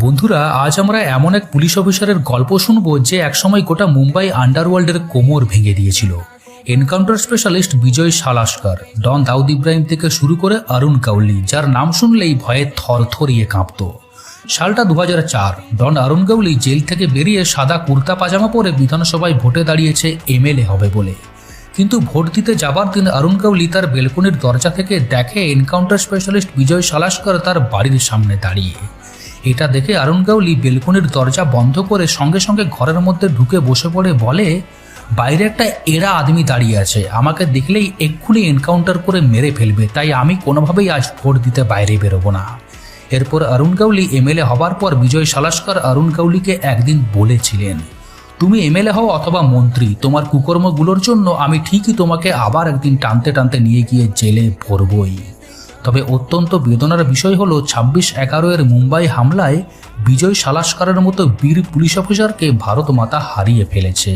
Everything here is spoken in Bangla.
বন্ধুরা, আজ আমরা এমন এক পুলিশ অফিসারের গল্প শুনবো যে একসময় গোটা মুম্বাই আন্ডারওয়ার্ল্ডের কোমর ভেঙে দিয়েছিল। এনকাউন্টার স্পেশালিস্ট বিজয় সালাশকর, ডন দাউদ ইব্রাহিম থেকে শুরু করে অরুণ গাওলি, যার নাম শুনলেই ভয়ে থরথরিয়ে কাঁপত। সালটা 2004। ডন অরুণ গাওলি জেল থেকে বেরিয়ে সাদা কুর্তা পাজামা পরে বিধানসভায় ভোটে দাঁড়িয়েছে এমএলএ হবে বলে। কিন্তু ভোট দিতে যাবার দিন অরুণ গাওলি তার বেলকনির দরজা থেকে দেখে এনকাউন্টার স্পেশালিস্ট বিজয় সালাশকর তার বাড়ির সামনে দাঁড়িয়ে। এটা দেখে অরুণ গাওলি বেলকনির দরজা বন্ধ করে সঙ্গে সঙ্গে ঘরের মধ্যে ঢুকে বসে পড়ে বলে, বাইরে একটা এরা আদমি দাঁড়িয়ে আছে, আমাকে দেখলেই এক্ষুনি এনকাউন্টার করে মেরে ফেলবে, তাই আমি কোনোভাবেই আজ ভোট দিতে বাইরে বেরোবো না। এরপর অরুণ গাওলি এমএলএ হবার পর বিজয় সালাশকর অরুণ গাওলিকে একদিন বলেছিলেন, তুমি এমএলএ হও অথবা মন্ত্রী, তোমার কুকর্মগুলোর জন্য আমি ঠিকই তোমাকে আবার একদিন টানতে টানতে নিয়ে গিয়ে জেলে ভরবই। তবে অত্যন্ত বেদনার বিষয় হলো 26/11 মুম্বাই হামলায় বিজয় সালাশকরের মতো বীর পুলিশ অফিসারকে ভারত মাতা হারিয়ে ফেলেছে।